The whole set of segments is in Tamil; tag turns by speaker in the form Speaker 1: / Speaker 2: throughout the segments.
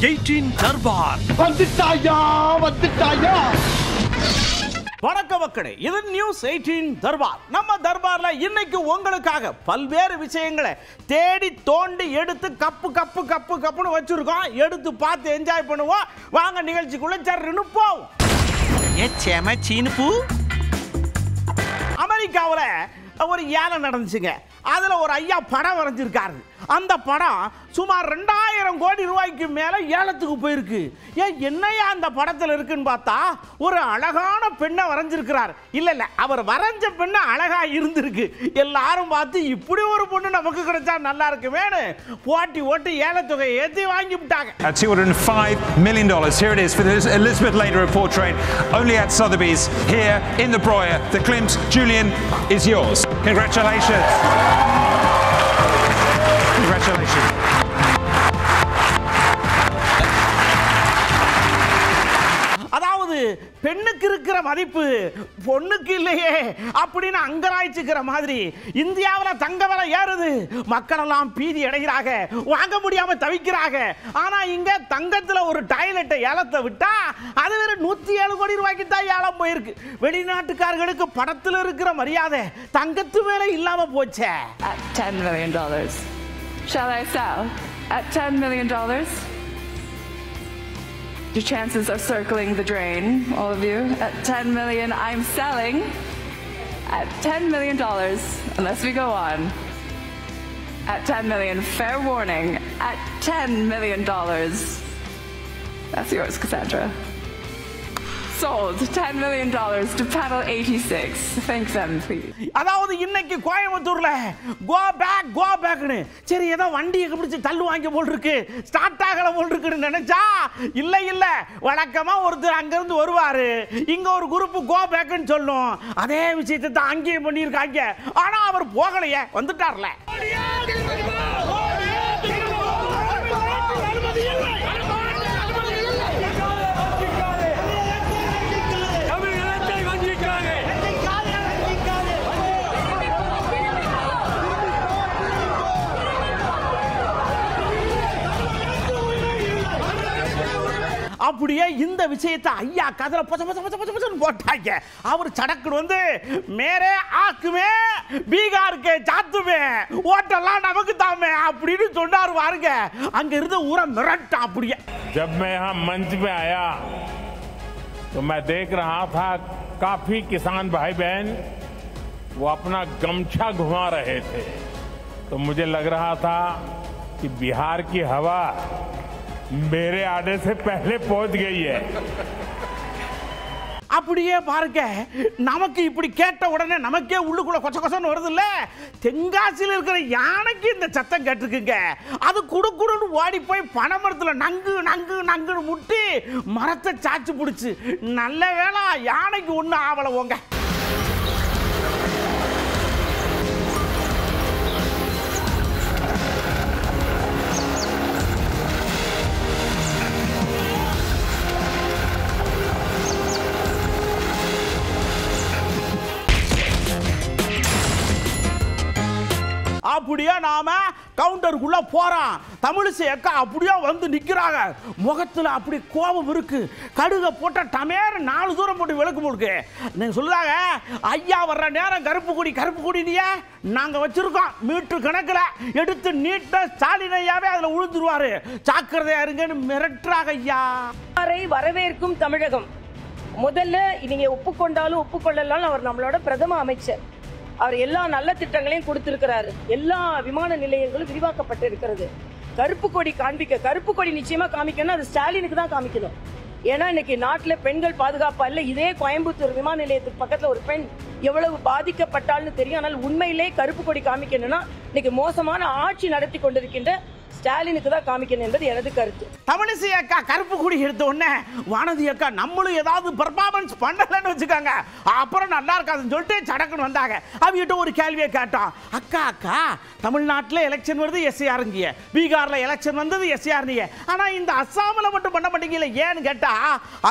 Speaker 1: 18 தர்பார்
Speaker 2: வந்துட்டாயா.
Speaker 1: வணக்கம் மக்களே, இது நியூஸ் 18 தர்பார். நம்ம தர்பார்ல இன்னைக்கு உங்களுக்காக பல்வேறு விஷயங்களை தேடி தோண்டி எடுத்து கப்புன்னு வச்சிருக்கோம். எடுத்து பார்த்து என்ஜாய் பண்ணுவோம். வாங்க நிகழ்ச்சிக்குள்ள சர்ன்னு போவோம். அமெரிக்காவில் ஒரு ஏழை நடந்துச்சுங்க. அதில் ஒரு ஐயா படம் வரைஞ்சிருக்காரு. அந்த படம் சுமார் 2000 கோடி ரூபாய்க்கு மேலே ஏலத்துக்கு போயிருக்கு. ஏன் என்னையா அந்த படத்தில் இருக்குன்னு பார்த்தா ஒரு அழகான பெண்ணை வரைஞ்சிருக்கிறார். இல்லை அவர் வரைஞ்ச பெண்ணை அழகா இருந்திருக்கு. எல்லாரும் பார்த்து இப்படி ஒரு பொண்ணு நமக்கு கிடைச்சா நல்லா இருக்குமேனு போட்டி ஓட்டு ஏலத்தொகை ஏற்றி வாங்கி விட்டாங்க.
Speaker 3: At $205 million. Here it is for this Elizabeth Lader portrait only at Sotheby's here in the Breuer. The Klimt Julian is yours. Congratulations. Congratulations.
Speaker 1: அதாவது பெண்ணுக்கு இருக்கிற மதிப்பு பொண்ணுக்கு இல்லையே அப்படின்னு அங்கராய்ச்சிக்கிற மாதிரி இந்தியாவில் தங்க விலை ஏறுது. மக்கள் எல்லாம் பீதி அடைகிறாங்க, வாங்க முடியாம தவிக்கிறாங்க. ஆனா இங்க தங்கத்துல ஒரு டாய்லெட்டை ஏலத்தை விட்டா அது வேற 107 கோடி ரூபாய்க்கு தான் ஏலம் போயிருக்கு. வெளிநாட்டுக்காரர்களுக்கு படத்துல இருக்கிற மரியாதை தங்கத்து மேல இல்லாம போச்சே.
Speaker 4: At $10 million. Shall I sell? At $10 million? Your chances are circling the drain, all of you. At $10 million, I'm selling. At $10 million, unless we go on. At $10 million, fair warning. At $10 million. That's yours, Cassandra. Sold $10 million to panel 86. Thank them, please.
Speaker 1: அதாவது இன்னைக்கு கோயம்புத்தூர்ல கோ பேக்னு சரி ஏதோ வண்டியை பிடிச்சி தள்ளு வாங்கி போல் இருக்கு, ஸ்டார்ட் ஆகல போல் இருக்குன்னு நினைச்சா இல்ல வழக்கமா ஒருத்தர் அங்கிருந்து வருவாரு, இங்க ஒரு குரூப் கோ பேக்னு சொல்லும். அதே விஷயத்தை தான் அங்கேயும் பண்ணியிருக்காங்க. ஆனா அவர் போகலையே, வந்துட்டார்ல. அப்படியே இந்த விஷயத்தை ஐயா கதல போட்டாங்க. அவர் சடக்குன்னு வந்து மேரே ஆக்குமே பீகாருக்கு சாத்துமே ஓட்டெல்லாம் நமக்கு தாமே அப்படின்னு சொன்னார். பாருங்க அங்க இருந்து ஊரை மிரட்ட. அப்படியே
Speaker 5: जब मैं यहाँ मंच पे आया तो मैं देख रहा था काफी किसान भाई बहन वो अपना गमछा घुमा रहे थे. तो मुझे लग रहा था कि बिहार की हवा मेरे आने से पहले पहुंच गई है.
Speaker 1: அப்படியே பாருங்க, நமக்கு இப்படி கேட்ட உடனே நமக்கே உள்ளுக்குள்ள கொச்சன்னு வருது இல்ல. தென்காசியில் இருக்கிற யானைக்கு இந்த சத்தம் கேட்டிருக்குங்க. அது குடுக்குடுன்னு ஓடி போய் பனைமரத்துல நங்குன்னு முட்டி மரத்தை சாச்சு பிடிச்சு. நல்ல வேளை யானைக்கு ஒண்ணு ஆவல போங்க. அப்படியே நாம கவுண்டருக்குள்ள போறோம். தமிழிசை அக்கா அப்படியே வந்து நிக்கிறாங்க. முகத்துல அப்படி கோபம் இருக்கு. கடுக போட்ட டமேர் 4 தூரம் போட்டு விளக்கு முழுக்கு. நீங்க சொல்லுறாங்க ஐயா வர்ற நேரம் கருப்பு கொடி நீ நாங்க வச்சிருக்கோம் மீட்டர் கணக்குல எடுத்து நீட்ட ஸ்டாலின் ஐயாவே அதுல உழுந்துருவாரு, ஜாக்கிரதையா இருங்கன்னு மிரட்டுறாங்க. ஐயா
Speaker 6: வரவேற்கும் தமிழகம். முதல்ல நீங்க ஒப்புக்கொண்டாலும் ஒப்புக்கொள்ளலாம், அவர் நம்மளோட பிரதம அமைச்சர். அவர் எல்லா நல்ல திட்டங்களையும் கொடுத்திருக்கிறாரு. எல்லா விமான நிலையங்களும் விரிவாக்கப்பட்டு இருக்கிறது. கருப்பு கொடி நிச்சயமா காமிக்கணும். அது ஸ்டாலினுக்கு தான் காமிக்கணும். ஏன்னா இன்னைக்கு நாட்டில் பெண்கள் பாதுகாப்பா இல்லை. இதே கோயம்புத்தூர் விமான நிலையத்துக்கு பக்கத்தில் ஒரு பெண் எவ்வளவு பாதிக்கப்பட்டால்னு தெரியும். ஆனால் உண்மையிலே கருப்பு கொடி காமிக்கணும்னா இன்னைக்கு மோசமான ஆட்சி நடத்தி கொண்டிருக்கின்ற ஸ்டாலினுக்கு தான் காமிக்கணும் என்பது எனது கருத்து.
Speaker 1: தமிழிசை அக்கா கருப்பு கொடி எடுத்த உடனே வானதி அக்கா நம்மளும் ஏதாவது பெர்ஃபார்மன்ஸ் பண்ணலன்னு வச்சுக்காங்க, அப்புறம் நல்லா இருக்காதுன்னு சொல்லிட்டு சடக்குன்னு வந்தாங்க. அவங்கிட்ட ஒரு கேள்வியை கேட்டோம். அக்கா தமிழ்நாட்டில் எலெக்ஷன் வருது எஸ்ஏஆருங்க, பீகார்ல எலெக்ஷன் வந்தது எஸ்ஏஆர்னிங்க, ஆனா இந்த அஸ்ஸாமில் மட்டும் பண்ண மாட்டீங்கல்ல ஏன்னு கேட்டா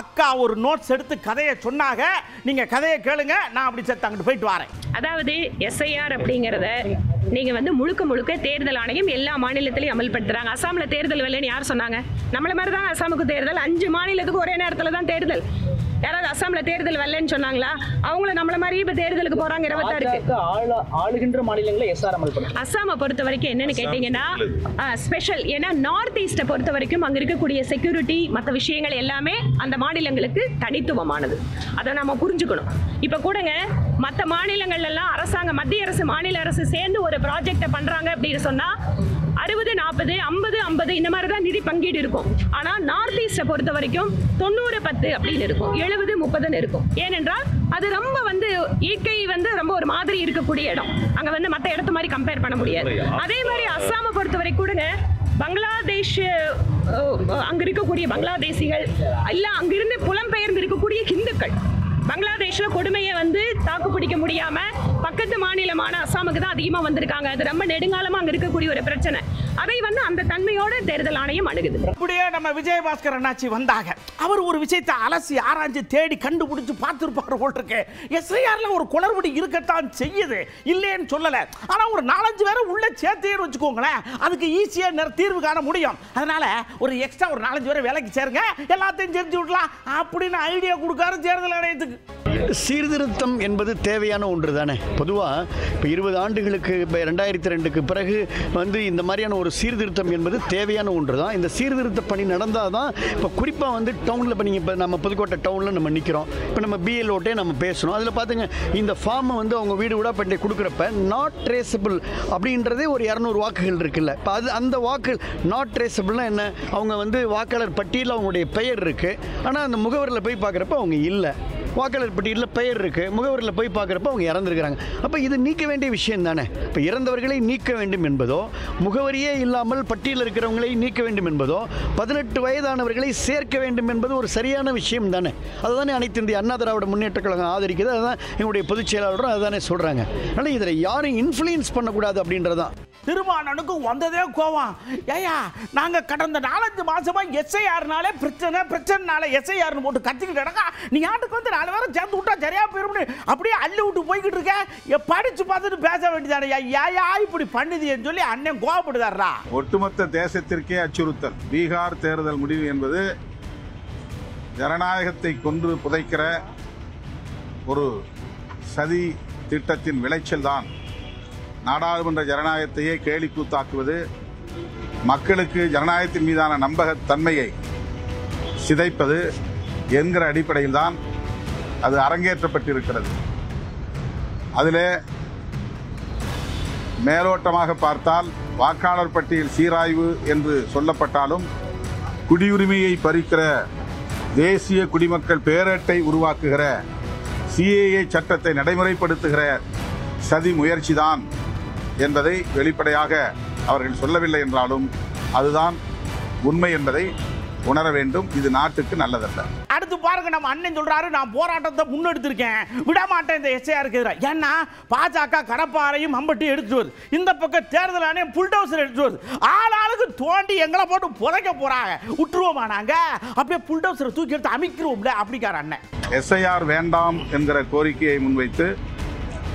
Speaker 1: அக்கா ஒரு நோட்ஸ் எடுத்து கதையை சொன்னாங்க. நீங்க கதையை கேளுங்க, நான் அப்படி சேர்த்து அங்கிட்டு போயிட்டு வரேன்.
Speaker 7: அதாவது எஸ்ஐஆர் அப்படிங்கறத
Speaker 2: நீங்க வந்து முழுக்க முழுக்க தேர்தல் ஆணையம் எல்லா மாநிலத்திலையும் அமல்படுத்துறாங்க. அசாம்ல தேர்தல் வரலன்னு யார் சொன்னாங்க? நம்மள மாதிரி தான் அசாமுக்கு தேர்தல். 5 மாநிலத்துக்கு ஒரே நேரத்துல தான் தேர்தல். யாராவது அசாம்ல தேர்தல் வரலன்னு சொன்னாங்களா? அவங்கள நம்மள மாதிரி இப்ப தேர்தலுக்கு போறாங்க 26க்கு.
Speaker 7: ஆளுகின்ற மாநிலங்களை எஸ்ஆர் அமல்படுத்தும்.
Speaker 2: அசாமை பொறுத்த வரைக்கும் என்னன்னு கேட்டீங்கன்னா ஸ்பெஷல். ஏன்னா நார்த் ஈஸ்ட பொறுத்த வரைக்கும் அங்க இருக்கக்கூடிய செக்யூரிட்டி மற்ற விஷயங்கள் எல்லாமே அந்த மாநிலங்களுக்கு தனித்துவமானது. அதை நம்ம புரிஞ்சுக்கணும். இப்ப கூடங்க மற்ற மாநிலங்கள்ல எல்லாம் அரசாங்கம், மத்திய அரசு மாநில அரசு சேர்ந்து ஒரு ப்ராஜெக்ட பண்றாங்க அப்படின்னு சொன்னா 60-40 50-50 இந்த மாதிரி தான் நிதி பங்கீடு இருக்கும். ஆனா நார்த் ஈஸ்ட பொறுத்த வரைக்கும் 90-10 அப்படின்னு இருக்கும், 70-30 இருக்கும். ஏனென்றால் அது ரொம்ப வந்து இயற்கை வந்து ரொம்ப ஒரு மாதிரி இருக்கக்கூடிய இடம். அங்க வந்து மற்ற இடத்த மாதிரி கம்பேர் பண்ண முடியாது. அதே மாதிரி அஸ்ஸாமை பொறுத்த வரைக்கும் கூடங்க பங்களாதேஷ், அங்க இருக்கக்கூடிய பங்களாதேசிகள் இல்ல அங்கிருந்து புலம்பெயர்ந்து இருக்கக்கூடிய ஹிந்துக்கள் பங்களாதேஷ்ல கொடுமையை வந்து தாக்கு பிடிக்க முடியாம பக்கத்து மாநிலமான அஸ்ஸாமுக்கு தான் அதிகமா வந்திருக்காங்க. அது ரொம்ப நெடுங்காலமா அங்க இருக்கக்கூடிய ஒரு பிரச்சனை. அதை வந்து அந்த தன்மையோட தேர்தல் ஆணையம் அணுகுது.
Speaker 1: அப்படியே நம்ம விஜயபாஸ்கர் அண்ணாச்சி வந்தாங்க. அவர் ஒரு விஷயத்தை அலசி ஆராய்ஞ்சு தேடி கண்டுபிடிச்சு பார்த்துருப்பாரு போல் இருக்கு. எஸ்ஐஆர்ல ஒரு குளறுபடி இருக்கத்தான் செய்யுது, இல்லைன்னு சொல்லல. ஆனா ஒரு 4-5 பேரை உள்ள சேர்த்தேன்னு வச்சுக்கோங்களேன், அதுக்கு ஈஸியா தீர்வு காண முடியும். அதனால ஒரு எக்ஸ்ட்ரா ஒரு 4-5 பேரை வேலைக்கு சேருங்க, எல்லாத்தையும் செஞ்சு விடலாம் அப்படின்னு ஐடியா கொடுக்காரு தேர்தல் ஆணையத்துக்கு.
Speaker 8: சீர்திருத்தம் என்பது தேவையான ஒன்று தானே. பொதுவாக இப்போ 20 ஆண்டுகளுக்கு 2002க்கு பிறகு வந்து இந்த மாதிரியான ஒரு சீர்திருத்தம் என்பது தேவையான ஒன்று தான். இந்த சீர்திருத்த பணி நடந்தால் தான் இப்போ குறிப்பாக வந்து டவுனில் இப்போ நீங்கள் இப்போ நம்ம புதுக்கோட்டை டவுனில் நம்ம நிற்கிறோம். இப்போ நம்ம பிஎல்ஓட்டே நம்ம பேசணும். அதில் பார்த்துங்க, இந்த ஃபார்மை வந்து அவங்க வீடு வீடாக பண்ணி கொடுக்குறப்ப நாட் ட்ரேசபிள் அப்படின்றதே ஒரு 200 வாக்குகள் இருக்குல்ல. இப்போ அது அந்த வாக்கு நாட் ட்ரேசபிள்னால் என்ன? அவங்க வந்து வாக்காளர் பட்டியலில் அவங்களுடைய பெயர் இருக்குது, ஆனால் அந்த முகவரில் போய் பார்க்குறப்ப அவங்க இல்லை. வாக்காளர் பட்டியலில் பெயர் இருக்குது, முகவரில் போய் பார்க்குறப்ப அவங்க இறந்துருக்கிறாங்க. அப்போ இது நீக்க வேண்டிய விஷயம் தானே. இப்போ இறந்தவர்களை நீக்க வேண்டும் என்பதோ, முகவரியே இல்லாமல் பட்டியலில் இருக்கிறவங்களை நீக்க வேண்டும் என்பதோ, 18 வயதானவர்களை சேர்க்க வேண்டும் என்பது ஒரு சரியான விஷயம் தானே. அதுதானே அனைத்து இந்திய அண்ணா திராவிட முன்னேற்ற கழகம் ஆதரிக்குது. அதுதான் எங்களுடைய பொதுச் செயலாளரும் அதுதானே சொல்கிறாங்க. அதனால் இதில் யாரும் இன்ஃப்ளூயன்ஸ் பண்ணக்கூடாது அப்படின்றதான்.
Speaker 1: திருமானனுக்கு வந்ததே கோவம். ஏயா, நாங்க கடந்த 4-5 மாசமா எஸ்ஐஆர்னாலே பிரச்சனைனால எஸ்ஐஆர்னு போட்டு கத்திக்கிட்டு கிடக்கா, நீ ஆட்டுக்கு வந்து 4 பேரை சேர்ந்து விட்டா சரியா போயிரும் அப்படியே அள்ளி விட்டு போய்கிட்டு இருக்க. படிச்சு பார்த்துட்டு பேச வேண்டியதானே, ஏயா இப்படி பண்ணுதுன்னு சொல்லி அண்ணன் கோவப்படுதாரா.
Speaker 9: ஒட்டுமொத்த தேசத்திற்கே அச்சுறுத்தல். பீகார் தேர்தல் முடிவு என்பது ஜனநாயகத்தை கொன்று புதைக்கிற ஒரு சதி திட்டத்தின் விளைச்சல் தான். நாடாளுமன்ற ஜனநாயகத்தையே கேலிக்கூத்தாக்குவது, மக்களுக்கு ஜனநாயகத்தின் மீதான நம்பகத்தன்மையை சிதைப்பது என்கிற அடிப்படையில் தான் அது அரங்கேற்றப்பட்டிருக்கிறது. அதிலே மேலோட்டமாக பார்த்தால் வாக்காளர் பட்டியல் சீராய்வு என்று சொல்லப்பட்டாலும் குடியுரிமையை பறிக்கிற தேசிய குடிமக்கள் பேரட்டை உருவாக்குகிற சிஏஏ சட்டத்தை நடைமுறைப்படுத்துகிற சதி முயற்சிதான் என்பதை வெளிப்படையாக அவர்கள் சொல்லவில்லை என்றாலும் அதுதான் உண்மை என்பதை உணர வேண்டும். இது நாட்டுக்கு நல்லதல்ல.
Speaker 1: அடுத்து பாருங்க, நம்ம அண்ணன் சொல்றாரு, நான் போராட்டத்தை முன்னெடுத்திருக்கேன், விடமாட்டேன் இந்த எஸ்ஐஆருக்கு எதிராக. ஏன்னா பாஜக கடப்பாறையும் மம்பட்டியும் எடுத்துட்டு வருது, இந்த பக்கம் தேர்தல் ஆணையம் புல்டோசர் எடுத்துட்டு வருது. ஆளாளுக்கு தோண்டி எங்களை போட்டு புதைக்க போறாங்க. விட்டுருவோமா நாங்க? அப்படியே புல்டோசரை தூக்கி எடுத்து அமைக்கிறோம்ல அப்படிக்கார அண்ணன்.
Speaker 9: எஸ்ஐஆர் வேண்டாம் என்கிற கோரிக்கையை முன்வைத்து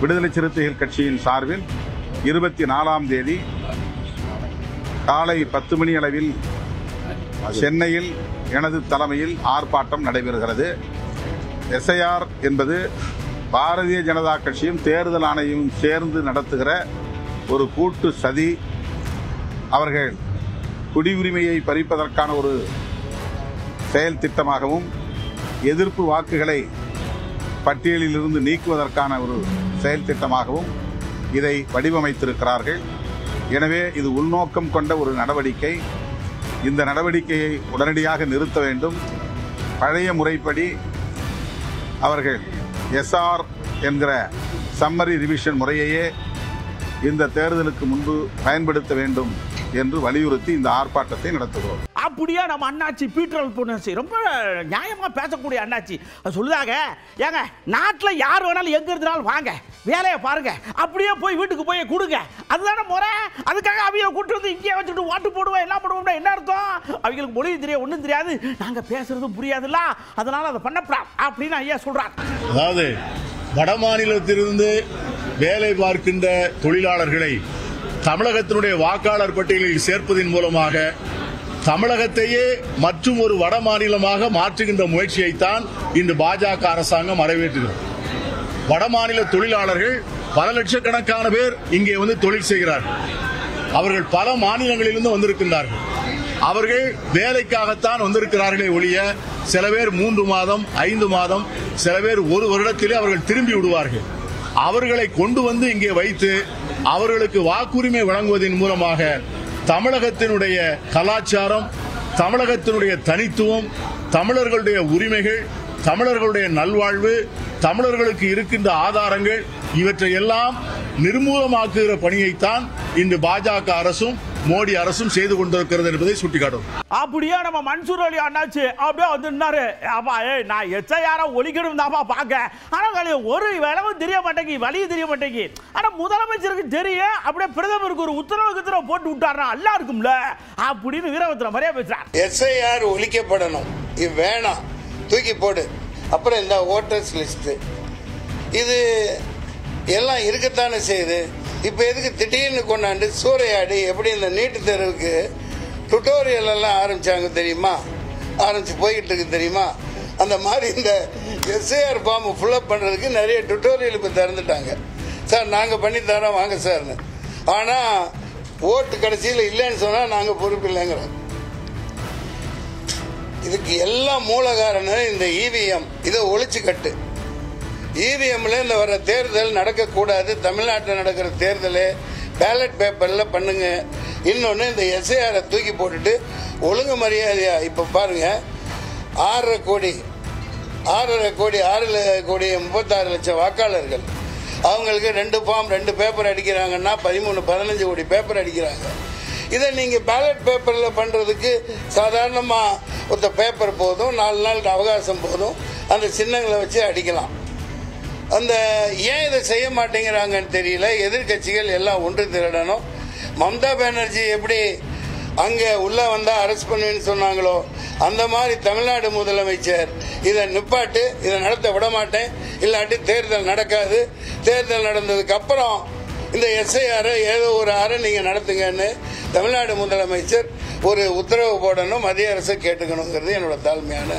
Speaker 9: விடுதலை சிறுத்தைகள் கட்சியின் சார்பில் 24ஆம் தேதி காலை 10 மணி அளவில் சென்னையில் எனது தலைமையில் ஆர்ப்பாட்டம் நடைபெறுகிறது. எஸ்ஐஆர் என்பது பாரதிய ஜனதா கட்சியும் தேர்தல் ஆணையமும் சேர்ந்து நடத்துகிற ஒரு கூட்டு சதி. அவர்கள் குடியுரிமையை பறிப்பதற்கான ஒரு செயல் திட்டமாகவும் எதிர்ப்பு வாக்குகளை பட்டியலில் இருந்து நீக்குவதற்கான ஒரு செயல் திட்டமாகவும் இதை வடிவமைத்திருக்கிறார்கள். எனவே இது உள்நோக்கம் கொண்ட ஒரு நடவடிக்கை. இந்த நடவடிக்கையை உடனடியாக நிறுத்த வேண்டும். பழைய முறைப்படி அவர்கள் எஸ்ஆர் என்கிற சம்மரி ரிவிஷன் முறையையே இந்த தேர்தலுக்கு முன்பு பயன்படுத்த வேண்டும் என்று வலியுறுத்தி இந்த ஆர்ப்பாட்டத்தை நடத்துகிறோம்.
Speaker 1: அப்படியே நம்ம அண்ணாச்சி பீட்டர் பொன்னாச்சி ரொம்ப நியாயமா பேசக்கூடிய அண்ணாச்சி சொல்லுதாங்க, ஏங்க நாட்டில் யார் வேணாலும் எங்க இருந்தாலும் வாங்க, வேலையை பாருங்க, அப்படியே போய் வீட்டுக்கு போய் கொடுங்க, அதுதானே முறை. அதுக்காக அவங்க கூட்டு வந்து இங்கே வச்சுட்டு ஓட்டு போடுவோம், என்ன பண்ணுவோம்னா என்ன அர்த்தம்? அவங்களுக்கு மொழியும் தெரியாது, ஒன்றும் தெரியாது, நாங்கள் பேசுறதும் புரியாதுல்ல, அதனால அதை பண்ணப்படாது அப்படின்னு ஐயா சொல்றாங்க.
Speaker 10: அதாவது வட மாநிலத்திலிருந்து வேலை பார்க்கின்ற தொழிலாளர்களை தமிழகத்தினுடைய வாக்காளர் பட்டியலில் சேர்ப்பதன் மூலமாக தமிழகத்தையே மற்றும் ஒரு வட மாநிலமாக மாற்றுகின்ற முயற்சியைத்தான் இன்று பாஜக அரசாங்கம் நிறைவேற்றுகிறது. வடமாநில தொழிலாளர்கள் பல லட்சக்கணக்கான பேர் இங்கே வந்து தொழில் செய்கிறார்கள். அவர்கள் பல மாநிலங்களிலிருந்து வந்திருக்கின்றார்கள். அவர்கள் வேலைக்காகத்தான் வந்திருக்கிறார்களே ஒழிய சில பேர் 3 மாதம் 5 மாதம் சில பேர் 1 வருடத்திலே அவர்கள் திரும்பி விடுவார்கள். அவர்களை கொண்டு வந்து இங்கே வைத்து அவர்களுக்கு வாக்குரிமை வழங்குவதன் மூலமாக தமிழகத்தினுடைய கலாச்சாரம், தமிழகத்தினுடைய தனித்துவம், தமிழர்களுடைய உரிமைகள், தமிழர்களுடைய நல்வாழ்வு, தமிழர்களுக்கு இருக்கின்ற ஆதாரங்கள் இவற்றையெல்லாம் நிர்மூலமாக்குகிற பணியைத்தான் இன்று பாஜக அரசும் மோடி அரசும் செய்து கொண்டிருக்கிறது என்பதை சுட்டிக்காட்டும்.
Speaker 1: அப்படியே நம்ம மன்சூர் அலி அண்ணாச்சு அப்படியே வந்துருந்தாரு. அப்பா நான் எச்சையார ஒழிக்கணும் தாப்பா பார்க்க. ஆனால் ஒரு விளவும் தெரிய மாட்டேங்கி, வழியும் தெரிய மாட்டேங்கி. ஆனால் முதலமைச்சருக்கு தெரியும். அப்படியே பிரதமருக்கு ஒரு உத்தரவு போட்டு விட்டாருனா நல்லா இருக்கும்ல அப்படின்னு வீரபத்திரம் மாதிரியே பேசுறாரு.
Speaker 11: எஸ்ஐஆர் ஒழிக்கப்படணும், இது வேணாம், தூக்கி போடு. அப்புறம் இந்த ஓட்டர்ஸ் லிஸ்ட் இது எல்லாம் இருக்கத்தானே செய்யுது. இப்போ எதுக்கு திடீர்னு கொண்டாண்டு சூறையாடி எப்படி இந்த நீட்டு தேர்வுக்கு டுட்டோரியல் எல்லாம் ஆரம்பிச்சாங்க தெரியுமா? ஆரம்பிச்சு போய்கிட்டு இருக்கு தெரியுமா? அந்த மாதிரி இந்த எஸ்ஐஆர் ஃபார்ம் ஃபுல்லப் பண்ணுறதுக்கு நிறைய டுட்டோரியல் இப்போ திறந்துட்டாங்க. சார் நாங்கள் பண்ணி தரோம் வாங்க சார்னு. ஆனால் ஓட்டு கடைசியில் இல்லைன்னு சொன்னால் நாங்கள் பொறுப்பு இல்லைங்கிறோம். இதுக்கு எல்லாம் மூல காரணம் இந்த இவிஎம். இதை ஒழிச்சு கட்டு. இவிஎம்ல இந்த வர தேர்தல் நடக்கக்கூடாது. தமிழ்நாட்டில் நடக்கிற தேர்தலை பேலட் பேப்பரில் பண்ணுங்க. இன்னொன்று இந்த எஸ்ஐஆரை தூக்கி போட்டுட்டு ஒழுங்கு மரியாதையா இப்போ பாருங்க 6 கோடி 36 லட்சம் வாக்காளர்கள். அவங்களுக்கு 2 ஃபார்ம் 2 பேப்பர் அடிக்கிறாங்கன்னா 13-15 கோடி பேப்பர் அடிக்கிறாங்க. இதை நீங்கள் பேலட் பேப்பரில் பண்ணுறதுக்கு சாதாரணமாக ஒருத்த பேப்பர் போதும், 4 நாள் அவகாசம் போதும், அந்த சின்னங்களை வச்சு அடிக்கலாம். அந்த ஏன் இதை செய்ய மாட்டேங்கிறாங்கன்னு தெரியல. எதிர்கட்சிகள் எல்லாம் ஒன்று திரடணும். மம்தா பானர்ஜி எப்படி அங்கே உள்ளே வந்தால் அரெஸ்ட் பண்ணுவேன்னு சொன்னாங்களோ அந்த மாதிரி தமிழ்நாடு முதலமைச்சர் இதை நிப்பாட்டு, இதை நடத்த விட மாட்டேன், இல்லாட்டி தேர்தல் நடக்காது, தேர்தல் நடந்ததுக்கு அப்புறம் இந்த எஸ்ஐஆர் ஏதோ ஒரு அறை நீங்கள் நடத்துங்கன்னு தமிழ்நாடு முதலமைச்சர் ஒரு உத்தரவு போடணும், மத்திய அரசு கேட்டுக்கணுங்கிறது என்னோட தாழ்மையான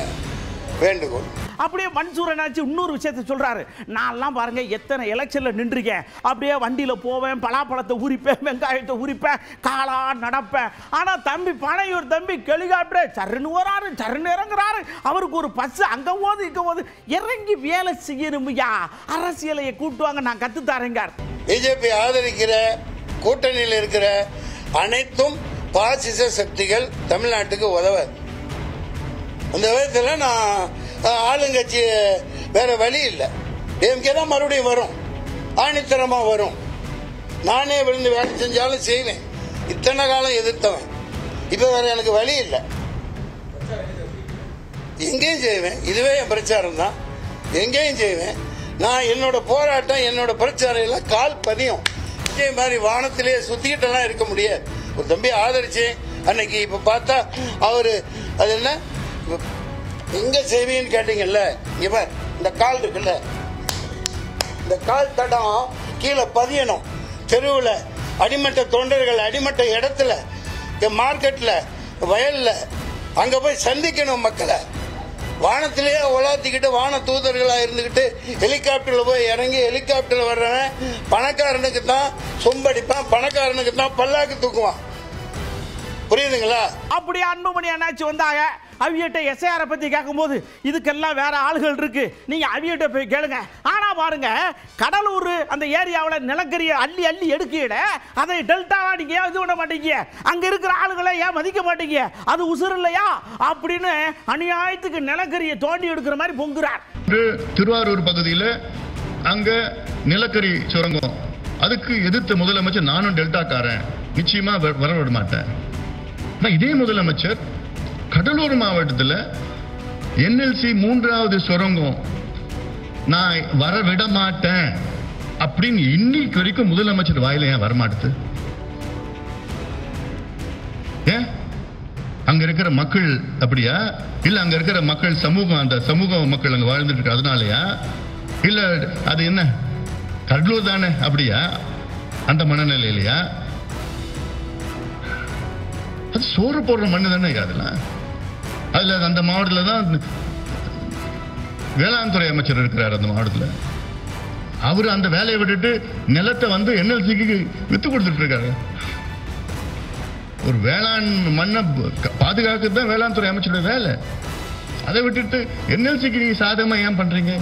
Speaker 11: வேண்டுகோள்.
Speaker 1: அப்படியே மன்சூர் அண்ணாச்சி இன்னொரு விஷயத்தை சொல்றாரு. நான்லாம் பாருங்க எத்தனை எலெக்ஷன்ல நின்றுருக்கேன். அப்படியே வண்டியில போவேன், பலாப்பழத்தை உரிப்பேன், வெங்காயத்தை உரிப்பேன், காலா நடப்பேன். ஆனா தம்பி பனையூர் தம்பி ஹெலிகாப்டர் சருன்னு வராரு, சருன்னு இறங்குறாரு. அவருக்கு ஒரு பஸ் அங்க போது இங்க போது இறங்கி வேலை செய்யணும்யா. அரசியலையை கூட்டுவாங்க, நான் கத்து தரேங்க.
Speaker 11: பிஜேபி ஆதரிக்கிற கூட்டணியில் இருக்கிற அனைத்தும் பாசிச சக்திகள் தமிழ்நாட்டுக்கு உதவாது. அந்த விதத்தில் நான் ஆளுங்கட்சி வேற வழி இல்லை. டிஎம்கே தான் மறுபடியும் வரும், ஆணித்தரமா வரும். நானே விழுந்து வேலை செஞ்சாலும் செய்வேன். இத்தனை காலம் எதிர்த்தவன், இப்ப வேற எனக்கு வழி இல்லை. எங்கேயும் செய்வேன். இதுவே என் பிரச்சாரம் தான். எங்கேயும் செய்வேன். நான் என்னோட போராட்டம், என்னோட பிரச்சாரம் எல்லாம் கால் பதியும். இதே மாதிரி வானத்திலேயே சுத்திக்கிட்டெல்லாம் இருக்க முடியாது. ஒரு தம்பி ஆதரிச்சேன் அன்னைக்கு. இப்ப பார்த்தா அவரு அது என்ன எங்க செய்வீன்னு கேட்டீங்கல்ல, இவன் இந்த கால் இருக்குல்ல, இந்த கால் தடம் கீழே பதியணும். தெருவில் அடிமட்ட தொண்டர்கள் அடிமட்ட இடத்துல, மார்க்கெட்ல, வயல்ல அங்க போய் சந்திக்கணும் மக்களை. வானத்திலேயே உலாத்திக்கிட்டு வான தூதர்களா இருந்துகிட்டு ஹெலிகாப்டர்ல போய் இறங்கி ஹெலிகாப்டர்ல வர்றவன் பணக்காரனுக்கு தான் சொம்படிப்பான், பணக்காரனுக்கு தான் பல்லாக்கு தூக்குவான். புரியுதுங்களா?
Speaker 1: அப்படி அன்புமணி அண்ணாச்சி வந்தாங்க. அவியட்ட எஸ்ஐஆரை பத்தி கேட்கும்போது இதுக்கெல்லாம் வேற ஆளுகள் இருக்கு, நீங்க அவியட்ட போய் கேளுங்க. ஆனா பாருங்க, கடலூர் அந்த ஏரியாவில் நிலக்கரியை அள்ளி அள்ளி எடுக்கிட அதை டெல்டாவா நீங்க ஏன் இது பண்ண மாட்டீங்க? அங்க இருக்கிற ஆளுகளை ஏன் மதிக்க மாட்டீங்க? அது உசுறு இல்லையா அப்படின்னு அநியாயத்துக்கு நிலக்கரியை தோண்டி எடுக்கிற மாதிரி பொங்குறார்.
Speaker 12: திருவாரூர் பகுதியில் அங்க நிலக்கரி சுரங்கம், அதுக்கு எதிர்த்த முதலமைச்சர் நானும் டெல்டாக்காரன், நிச்சயமா வர விட மாட்டேன். இதே முதலமைச்சர் கடலூர் மாவட்டத்தில் என்எல்சி 3வது சுரங்கம் நான் வர விட மாட்டேன் அப்படின்னு இன்னைக்கு வரைக்கும் முதலமைச்சர் வாயில ஏன் வரமாட்டுது? ஏன் அங்க இருக்கிற மக்கள் அப்படியா? இல்ல அங்க இருக்கிற மக்கள் சமூகம், அந்த சமூக மக்கள் அங்க வாழ்ந்துட்டு இருக்கு அதனாலயா? இல்ல அது என்ன கடலூர் தானே அப்படியா? அந்த மனநிலையிலையா? அது சோறு போடுற மண்ணு தானே அதெல்லாம். அதுல அந்த மாவட்டத்தில் தான் வேளாண் துறை அமைச்சர் இருக்கிறார். அந்த மாவட்டத்தில் அவரு அந்த வேலையை விட்டுட்டு நிலத்தை வந்து என்எல்சிக்கு வித்து கொடுத்துட்டு இருக்காரு. ஒரு வேளாண் மண்ணை பாதுகாக்கிறது தான் வேளாண் துறை அமைச்சருடைய வேலை. அதை விட்டுட்டு என்எல்சிக்கு நீங்க சாதகமா ஏன் பண்றீங்க?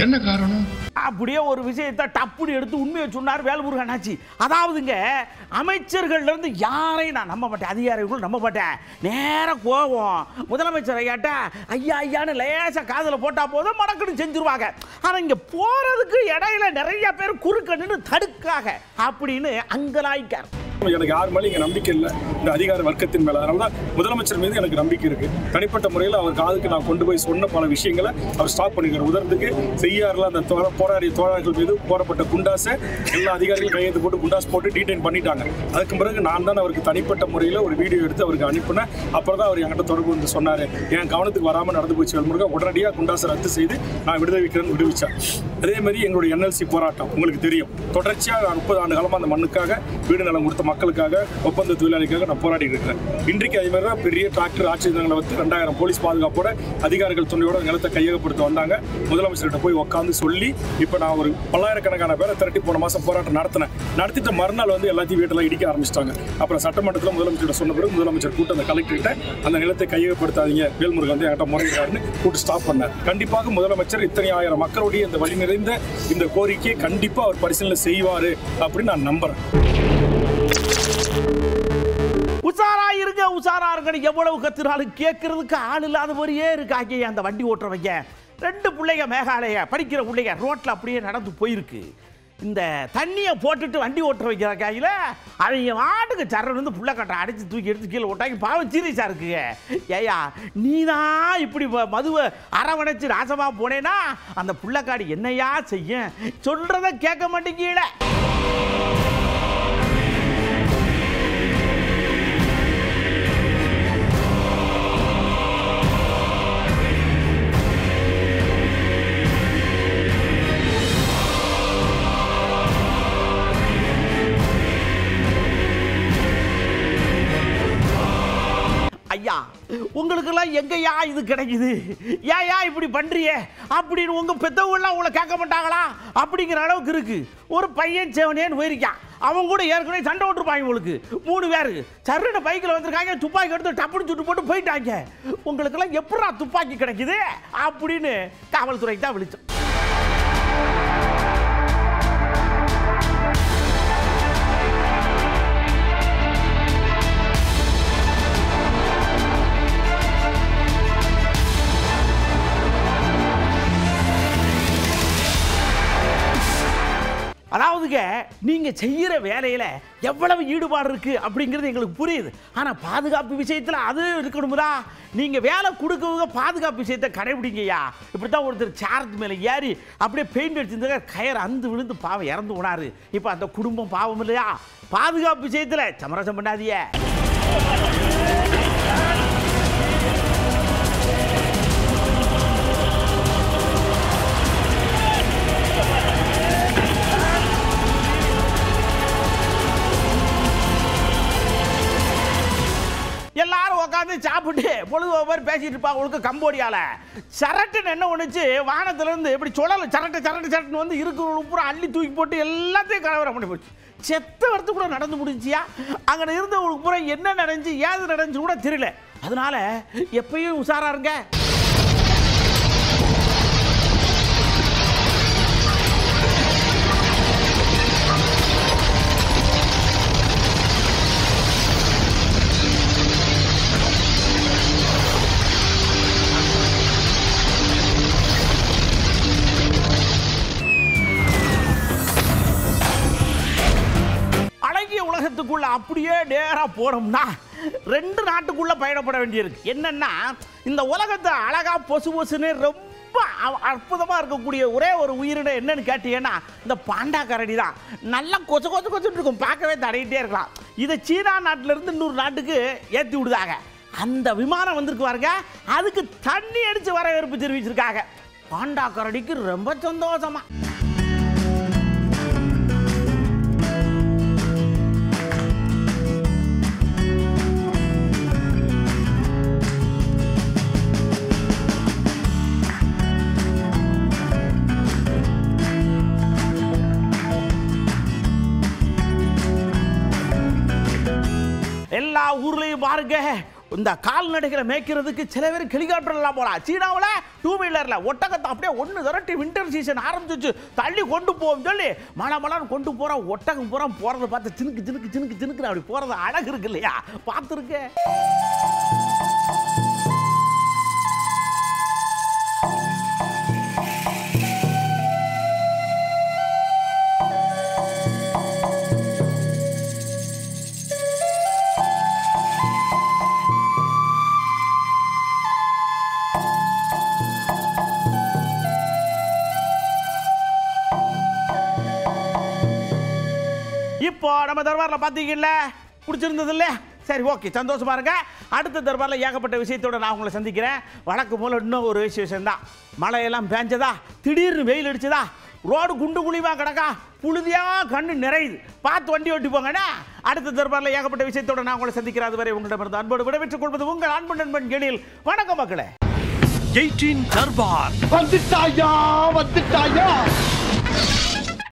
Speaker 12: என்ன காரணம்?
Speaker 1: அப்படியே ஒரு விஷயத்தை டப்புனு எடுத்து உண்மையை சொன்னார் வேல்முருகன் ஆச்சி. அதாவதுங்க, அமைச்சர்கள்ல இருந்து யாரையும் நான் நம்ப மாட்டேன், அதிகாரிகள் நம்ப மாட்டேன். நேர கோவம் முதலமைச்சரை கேட்டா ஐயா ஐயான்னு லேசா காதல போட்டா போதும் மடக்குன்னு செஞ்சிருவாங்க. ஆனா இங்க போறதுக்கு இடையில நிறைய பேர் குறுக்க நின்று தடுக்காக அப்படின்னு அங்கலாய்க்கார்.
Speaker 13: எனக்கு யார் மேலே இங்கே நம்பிக்கை இல்லை, இந்த அதிகார வர்க்கத்தின் மேலே. அதனால தான் முதலமைச்சர் மீது எனக்கு நம்பிக்கை இருக்கு. தனிப்பட்ட முறையில் அவர் காதுக்கு நான் கொண்டு போய் சொன்ன பல விஷயங்களை அவர் ஸ்டாப் பண்ணிக்கிறார். உதாரணத்துக்கு செய்யாறுல அந்த போராடிய தோழர்கள் மீது போறப்பட்ட குண்டாஸை எல்லா அதிகாரிகளும் கையெழுத்து போட்டு குண்டாஸ் போட்டு டீடைன் பண்ணிட்டாங்க. அதுக்கு பிறகு நான் தான் அவருக்கு தனிப்பட்ட முறையில் ஒரு வீடியோ எடுத்து அவருக்கு அனுப்பினேன். அப்புறம் தான் அவர் என்கிட்ட தொடர்பு வந்து சொன்னார், என் கவனத்துக்கு வராமல் நடந்து போச்சு வேல்முருகன், உடனடியாக குண்டாஸை ரத்து செய்து நான் விடுவிக்கிறேன்னு விடுவிச்சேன். அதே மாதிரி எங்களுடைய என்எல்சி போராட்டம் உங்களுக்கு தெரியும், தொடர்ச்சியாக 30 ஆண்டு காலமாக அந்த மண்ணுக்காக வீடு நிலம் கொடுத்த மக்களுக்காக, ஒப்பந்த தொழிலாளிக்காக நான் போராடி இருக்கிறேன். இன்றைக்கு அதே மாதிரி தான் பெரிய டிராக்டர் ஆட்சியங்களை வந்து 2000 போலீஸ் பாதுகாப்போட அதிகாரிகள் துணையோட நிலத்தை கையகப்படுத்த வந்தாங்க. முதலமைச்சர்கிட்ட போய் உட்காந்து சொல்லி இப்போ நான் ஒரு பல்லாயிரக்கணக்கான பேரை திரட்டி போன மாதம் போராட்டம் நடத்திட்ட மறுநாள் வந்து எல்லாத்தையும் வீட்டெல்லாம் இடிக்க ஆரம்பிச்சிட்டாங்க. அப்புறம் சட்டமன்றத்தில் முதலமைச்சர்கிட்ட சொன்ன பிறகு முதலமைச்சர் கூட்டு அந்த கலெக்டர்கிட்ட அந்த நிலத்தை கையகப்படுத்தாதீங்க, வேல்முருகன் வந்து என்கிட்ட முறையிடாருன்னு கூட்டு ஸ்டாப் பண்ணார். கண்டிப்பாக முதலமைச்சர் இத்தனை ஆயிரம் மக்களுடைய இந்த வழி நிறைந்த இந்த கோரிக்கையை கண்டிப்பாக அவர் பரிசீலனை செய்வார் அப்படின்னு நான் நம்புறேன்.
Speaker 1: உசாரா இருங்க எவ்வளவு கத்துனாலும் கேட்கறதுக்கு ஆள் இல்லாத மாதிரியே இருக்காங்க. அந்த வண்டி ஓட்டுறவங்க 2 பிள்ளைங்க மேகாலய படிக்கிற பிள்ளைங்க ரோட்ல அப்படியே நடந்து போயிருக்கு. இந்த தண்ணியை போட்டுட்டு வண்டி ஓட்டுற வைக்கிற கையில் அவங்க மாட்டுக்கு சரண் வந்து புள்ள கட்டை அடித்து தூக்கி எடுத்து கீழே ஓட்டாக்கி பாவம் சீரியஸாக இருக்குங்க. ஏயா நீ தான் இப்படி மதுவை அரவணைச்சு ராசமாக போனேன்னா அந்த புள்ளக்காடி என்னையா செய்ய சொல்கிறத கேட்க மாட்டேங்கீழ. ஐயா உங்களுக்கெல்லாம் எங்கயா இது கிடைக்குது? ஏயா இப்படி பண்றியே அப்படின்னு உங்க பெத்தவங்களாம் உங்களை கேட்க மாட்டாங்களா? அப்படிங்கிற அளவுக்கு இருக்கு. ஒரு பையன் சேவனேன்னு போயிருக்கான், அவங்க கூட ஏற்கனவே சண்டை விட்டுருப்பாங்க. உங்களுக்கு 3 பேர் சர்ன்னு பைக்கில் வந்திருக்காங்க, துப்பாக்கி எடுத்து டப்புன்னு சுட்டு போட்டு போயிட்டாங்க. உங்களுக்கெல்லாம் எப்படா துப்பாக்கி கிடைக்குது அப்படின்னு காவல்துறைக்கு தான் விழிச்சோம். அதாவதுங்க, நீங்க செய்யற வேலையில எவ்வளவு ஈடுபாடு இருக்கு அப்படிங்கிறது எங்களுக்கு புரியுது. ஆனா பாதுகாப்பு விஷயத்துல அது இருக்கணும்ல. நீங்க வேலை கொடுக்கவங்க பாதுகாப்பு விஷயத்தை கடைபிடிங்கய்யா. இப்படித்தான் ஒருத்தர் சேரத்து மேல ஏறி அப்படியே பெயிண்ட் அடிச்சிருந்தாங்க, கயர் அந்து விழுந்து பாவம் இறந்து போனாரு. இப்ப அந்த குடும்பம் பாவம் இல்லையா? பாதுகாப்பு விஷயத்துல சமரசம் பண்ணாதீங்க. எல்லாரும் உட்காந்து சாப்பிட்டு பொழுது ஒவ்வொரு பேசிட்டு இருப்பாங்க. உங்களுக்கு கம்போடியால சரட்டுன்னு என்ன ஒண்ணுச்சு, வானத்துல இருந்து இப்படி சுழல சரட்டுன்னு வந்து இருக்கிற பூரா அள்ளி தூக்கி போட்டு எல்லாத்தையும் கலவரம் பண்ணி போச்சு. செத்த வரத்து கூட நடந்து முடிஞ்சியா? அங்கே இருந்தவங்களுக்கு பூரா என்ன நடந்துச்சு ஏது நடந்துச்சு கூட தெரியல. அதனால எப்பயும் உஷாரா இருங்க. உலகத்துக்குள்ள அப்படியே நேரா போனோம்னா 2 நாட்டுக்குள்ள பயணப்பட வேண்டியிருக்கு. என்னன்னா, இந்த உலகத்தை அழகா பொசுன்னு ரொம்ப அற்புதமா இருக்கக்கூடிய ஒரே ஒரு உயிரினம் என்னன்னு கேட்டீங்கன்னா இந்த பாண்டா கரடி தான். நல்லா கொச்சு இருக்கும், பார்க்கவே தடையிட்டே இருக்கலாம். இதை சீனா நாட்டில இருந்து இன்னொரு நாட்டுக்கு ஏற்றி விடுதாங்க. அந்த விமானம் வந்திருக்கு பாருங்க, அதுக்கு தண்ணி அடிச்சு வரவேற்பு தெரிவிச்சிருக்காங்க. பாண்டா கரடிக்கு ரொம்ப சந்தோஷமா. பாருங்க, இந்த கால்நடைகளை மேய்க்கிறதுக்கு சில பேர் ஹெலிகாப்டர்லாம் போகலாம். சீனாவில் 2 வீலரில் ஒட்டகத்தை அப்படியே ஒன்று திரட்டி வின்டர் சீசன் ஆரம்பிச்சு தள்ளி கொண்டு போகும் சொல்லி மழை கொண்டு போகிற ஒட்டகம் பூரா போகிறத பார்த்து சினுக்கு சினுக்கு சினுக்கு சினுக்கு அப்படி போகிறது அழகு இருக்கு இல்லையா? பார்த்துருக்கேன். இப்போ நம்ம தர்பாரில் பார்த்தீங்கல்ல, பிடிச்சிருந்தது இல்லையா? சரி, ஓகே, சந்தோஷமா இருங்க. அடுத்த தர்பாரில் ஏகப்பட்ட விஷயத்தோட நான் உங்களை சந்திக்கிறேன். வழக்கு போல இன்னும் ஒரு விஷயம்தான். மழையெல்லாம் பேஞ்சதா, திடீர்னு வெயில் அடிச்சதா, ரோடு குண்டு குழிவா கிடக்கா, புழுதியா கண்ணு நிறையுது, பார்த்து வண்டி ஓட்டி போங்கண்ணா. அடுத்த தர்பாரில் ஏகப்பட்ட விஷயத்தோட நான் உங்களை சந்திக்கிறேன். அதுவரை உங்களிடமிருந்து அன்போடு விடைபெற்றுக் கொள்வது உங்கள் அன்பு நண்பன் கெனில். வணக்கம் மக்களே.
Speaker 14: 18 தர்பார்
Speaker 8: வந்துட்டாயா.